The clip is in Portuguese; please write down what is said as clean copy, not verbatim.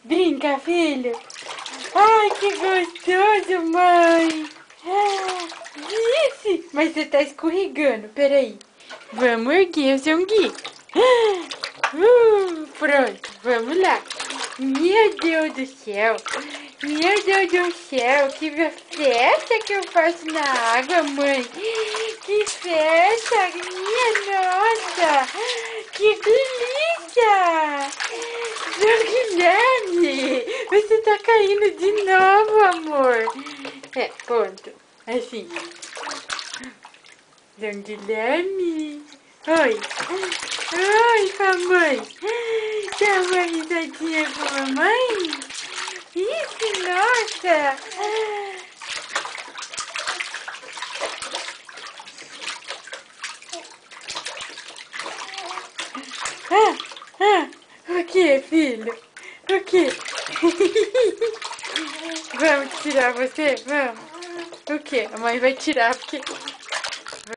Brinca, filho. Ai, que gostoso, mãe. Vixe, mas você tá escorregando. Peraí. Vamos erguer o zongui. Pronto, vamos lá. Meu Deus do céu. Meu Deus do céu, que festa que eu faço na água, mãe. Que festa, minha nossa. Que delícia. Seu Guilherme, você tá caindo de novo, amor. É, ponto. Assim. Seu Guilherme. Oi. Oi, mamãe. Dá uma risadinha com a mamãe? Isso, nossa. O que, filho? O que? Vamos tirar você? Vamos. O que? A mãe vai tirar porque